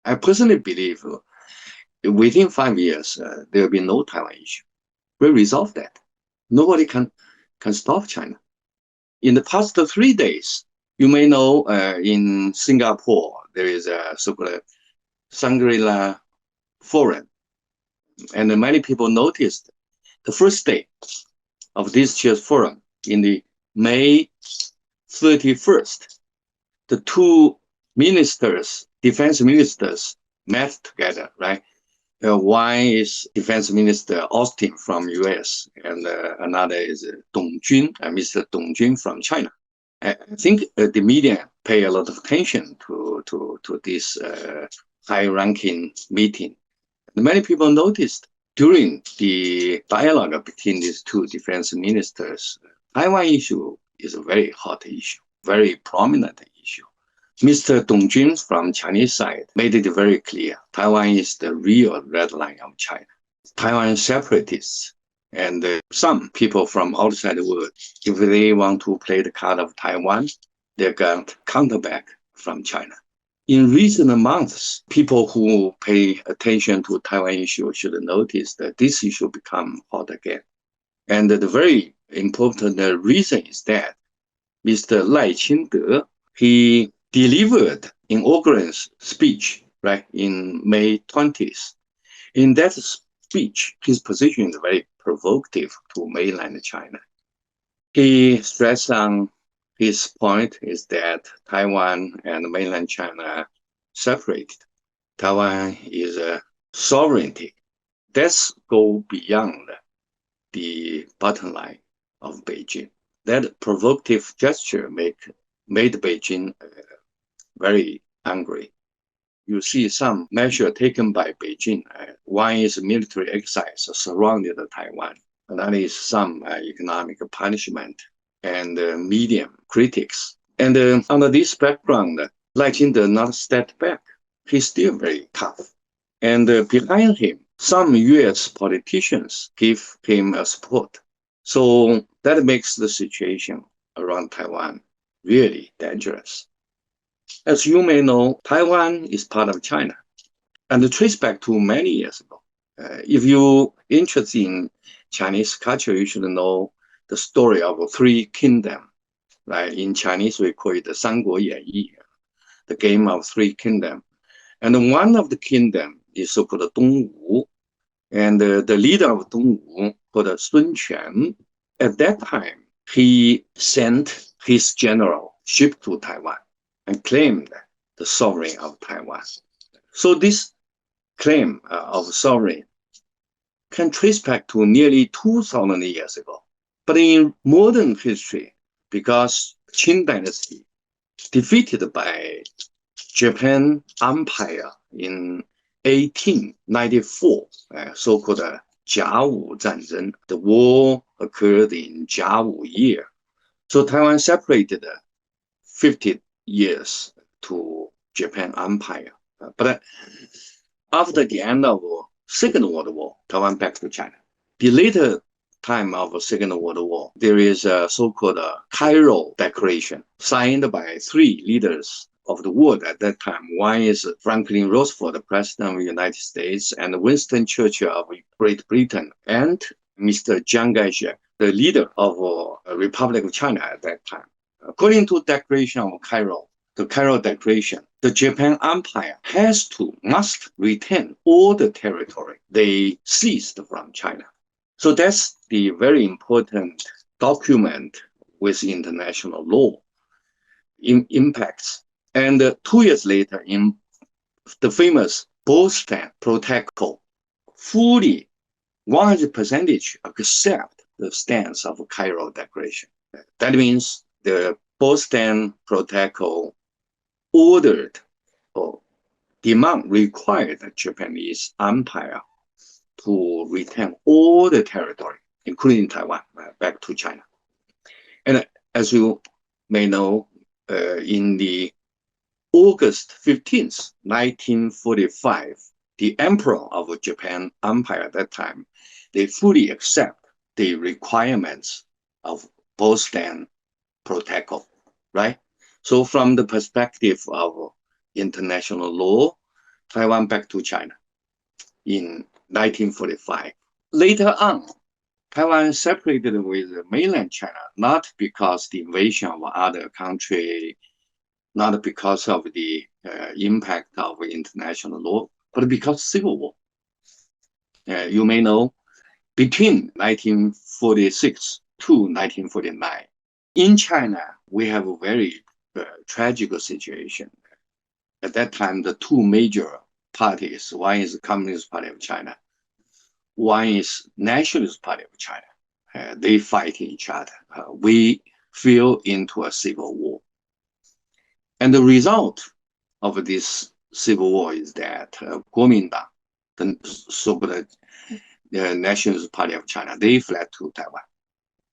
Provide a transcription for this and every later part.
I personally believe within 5 years, there will be no Taiwan issue. We'll resolve that. Nobody can stop China. In the past 3 days, you may know in Singapore, there is a so-called Shangri-La Forum. And many people noticed the first day of this year's forum in the May 31st, the two ministers, defense ministers, met together, right? One is Defense Minister Austin from US, and another is Mr. Dong Jun from China. I think the media pay a lot of attention to this high-ranking meeting. And many people noticed during the dialogue between these two defense ministers, Taiwan issue is a very hot issue, very prominent issue. Mr. Dong Jun from Chinese side made it very clear, Taiwan is the real red line of China. Taiwan separatists and some people from outside the world, if they want to play the card of Taiwan, they're going to counter back from China. In recent months, people who pay attention to Taiwan issue should notice that this issue become hot again. And the very important reason is that Mr. Lai Ching-te, he delivered inaugural speech, right, in May 20th. In that speech, his position is very provocative to mainland China. He stressed on his point is that Taiwan and mainland China separated. Taiwan is a sovereignty. That's go beyond the bottom line of Beijing. That provocative gesture made Beijing very angry. You see some measure taken by Beijing. One is military exercise surrounding Taiwan. Another is some economic punishment and media critics. And under this background, Lai Ching did not step back. He's still very tough. And behind him, some US politicians give him a support. So that makes the situation around Taiwan really dangerous. As you may know, Taiwan is part of China and trace back to many years ago. If you're interested in Chinese culture, you should know the story of 3 kingdoms. Right? In Chinese, we call it the 三国演义, the game of 3 kingdoms. And one of the kingdom is so-called Dongwu. And the leader of Dongwu, called Sun Quan, at that time, he sent his general ship to Taiwan and claimed the sovereignty of Taiwan. So this claim of sovereignty can trace back to nearly 2,000 years ago. But in modern history, because Qing dynasty defeated by Japan Empire in 1894, so-called 甲午战争, the war occurred in 甲午 year. So Taiwan separated 50 years to Japan Empire. But after the end of Second World War, Taiwan back to China. The later time of Second World War, there is a so-called Cairo Declaration signed by 3 leaders of the world at that time. One is Franklin Roosevelt, the President of the United States, and Winston Churchill of Great Britain, and Mr. Chiang Kai-shek, the leader of the Republic of China at that time. According to Declaration of Cairo, the Cairo Declaration, the Japan Empire must retain all the territory they seized from China. So that's the very important document with international law impacts. And 2 years later, in the famous Boston Protocol, fully 100% accept the stance of Cairo Declaration. That means the Boston Protocol ordered or required the Japanese Empire to retain all the territory, including Taiwan, back to China. And as you may know, in the August 15th, 1945, the Emperor of Japan Empire at that time, they fully accept the requirements of Boston Protocol, right? So from the perspective of international law, Taiwan back to China in 1945. Later on, Taiwan separated with mainland China, not because the invasion of other country, not because of the impact of international law, but because civil war. You may know, between 1946 to 1949, in China, we have a very tragic situation. At that time, the two major parties, one is the Communist Party of China, one is Nationalist Party of China. They fight each other. We fell into a civil war. And the result of this civil war is that Kuomintang, the so-called Nationalist Party of China, they fled to Taiwan.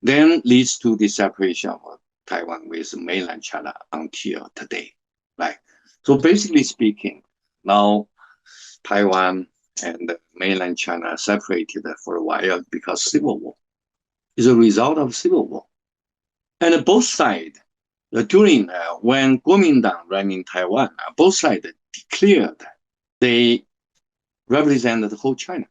Then leads to the separation of Taiwan with mainland China until today, right? So basically speaking, now Taiwan and mainland China separated for a while because civil war is a result of civil war. And both sides, during when Kuomintang ran in Taiwan, both sides declared they represented the whole China.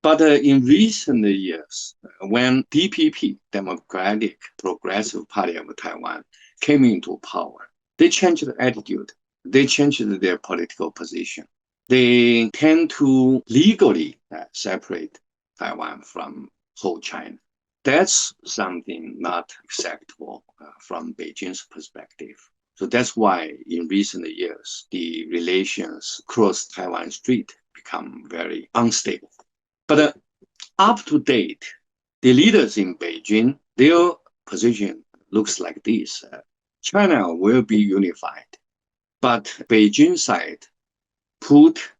But in recent years, when DPP, Democratic Progressive Party of Taiwan, came into power, they changed their attitude. They changed their political position. They tend to legally separate Taiwan from whole China. That's something not acceptable from Beijing's perspective. So that's why in recent years, the relations across Taiwan Strait become very unstable. But up to date, the leaders in Beijing, their position looks like this. China will be unified, but Beijing side put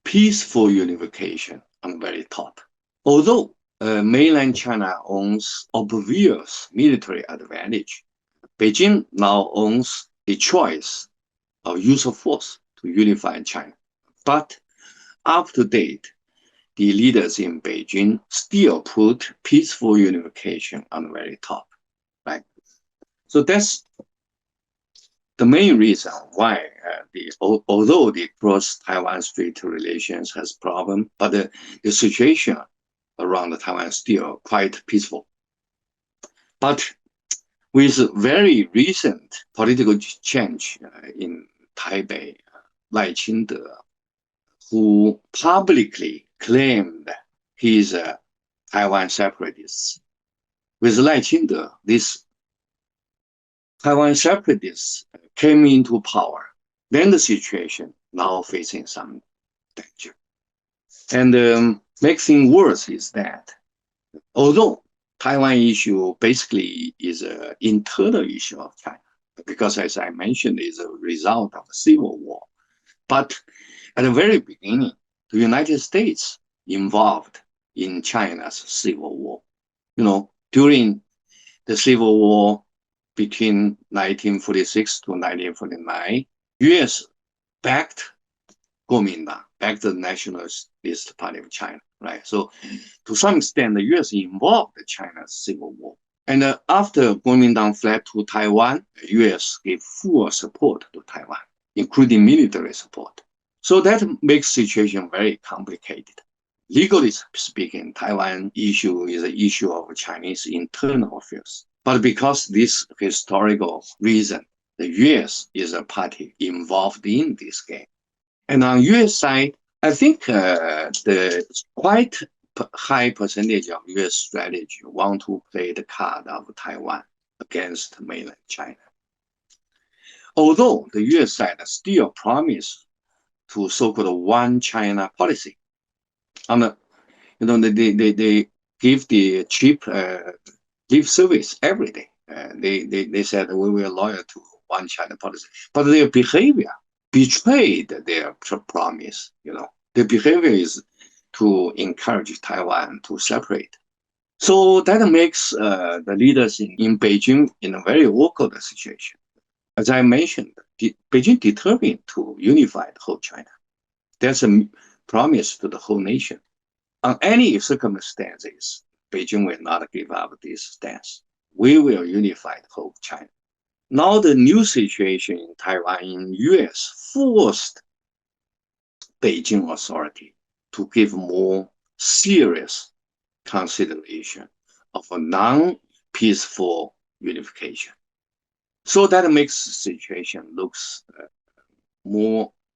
peaceful unification on the very top. Although mainland China owns obvious military advantage, Beijing now owns the choice of use of force to unify China. But up to date, the leaders in Beijing still put peaceful unification on the very top, right? So that's the main reason why although the cross-Taiwan Strait relations has problem, but the situation around the Taiwan is still quite peaceful. But with very recent political change in Taipei, Lai Ching-te, who publicly claimed he's a Taiwan separatist. With Lai Ching-te, this Taiwan separatists came into power. Then the situation now facing some danger. And make things worse is that although Taiwan issue basically is an internal issue of China, because as I mentioned, it's a result of the civil war. But at the very beginning, the United States involved in China's civil war. You know, during the civil war between 1946 to 1949, U.S. backed Kuomintang, backed the Nationalist Party of China, right? So to some extent, the U.S. involved in China's civil war. And after Kuomintang fled to Taiwan, the U.S. gave full support to Taiwan, including military support. So that makes the situation very complicated. Legally speaking, Taiwan issue is an issue of Chinese internal affairs. But because this historical reason, the U.S. is a party involved in this game. And on U.S. side, I think the quite high percentage of U.S. strategy want to play the card of Taiwan against mainland China. Although the U.S. side still promise to so-called one China policy. And, they give the cheap lip service every day. They said we were loyal to one China policy, but their behavior betrayed their promise. Their behavior is to encourage Taiwan to separate. So that makes the leaders in Beijing in a very awkward situation. As I mentioned, Beijing determined to unify the whole China. That's a promise to the whole nation. On any circumstances, Beijing will not give up this stance. We will unify the whole China. Now the new situation in Taiwan in U.S. forced Beijing authority to give more serious consideration of a non-peaceful unification. So that makes the situation looks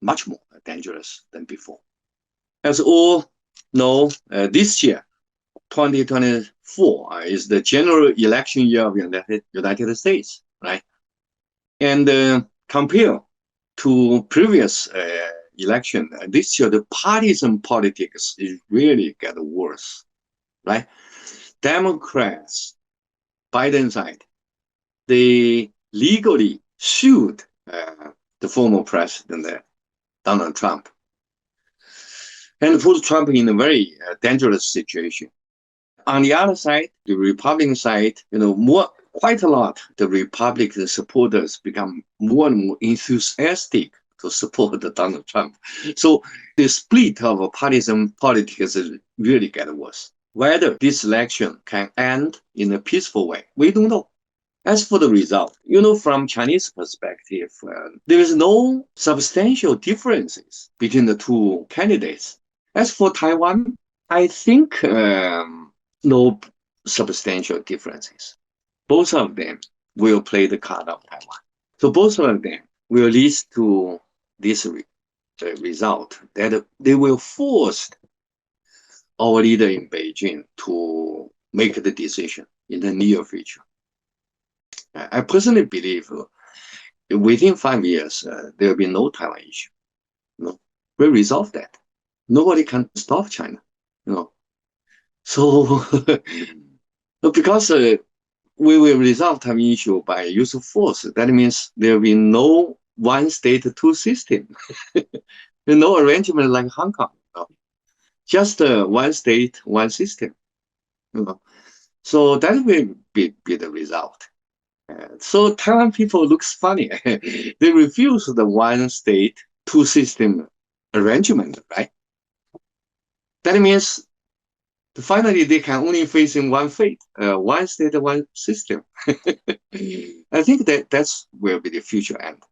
much more dangerous than before. As all know, this year, 2024, is the general election year of the United States, right? And compared to previous election, this year the partisan politics is really get worse, right? Democrats, Biden side, they legally sued the former president Donald Trump, and put Trump in a very dangerous situation. On the other side, the Republican side, quite a lot, the Republican supporters become more and more enthusiastic to support Donald Trump. So the split of partisan politics is really get worse. Whether this election can end in a peaceful way, we don't know. As for the result, from Chinese perspective, there is no substantial differences between the two candidates. As for Taiwan, I think no substantial differences. Both of them will play the card of Taiwan. So both of them will lead to this result that they will force our leader in Beijing to make the decision in the near future. I personally believe within 5 years, there will be no Taiwan issue. We'll resolve that. Nobody can stop China. So because we will resolve Taiwan issue by use of force, that means there will be no one state, two system. No arrangement like Hong Kong. Just one state, one system. So that will be the result. So Taiwan people looks funny. They refuse the one state, two system arrangement, right? That means finally they can only face in one fate, one state, one system. I think that will be the future end.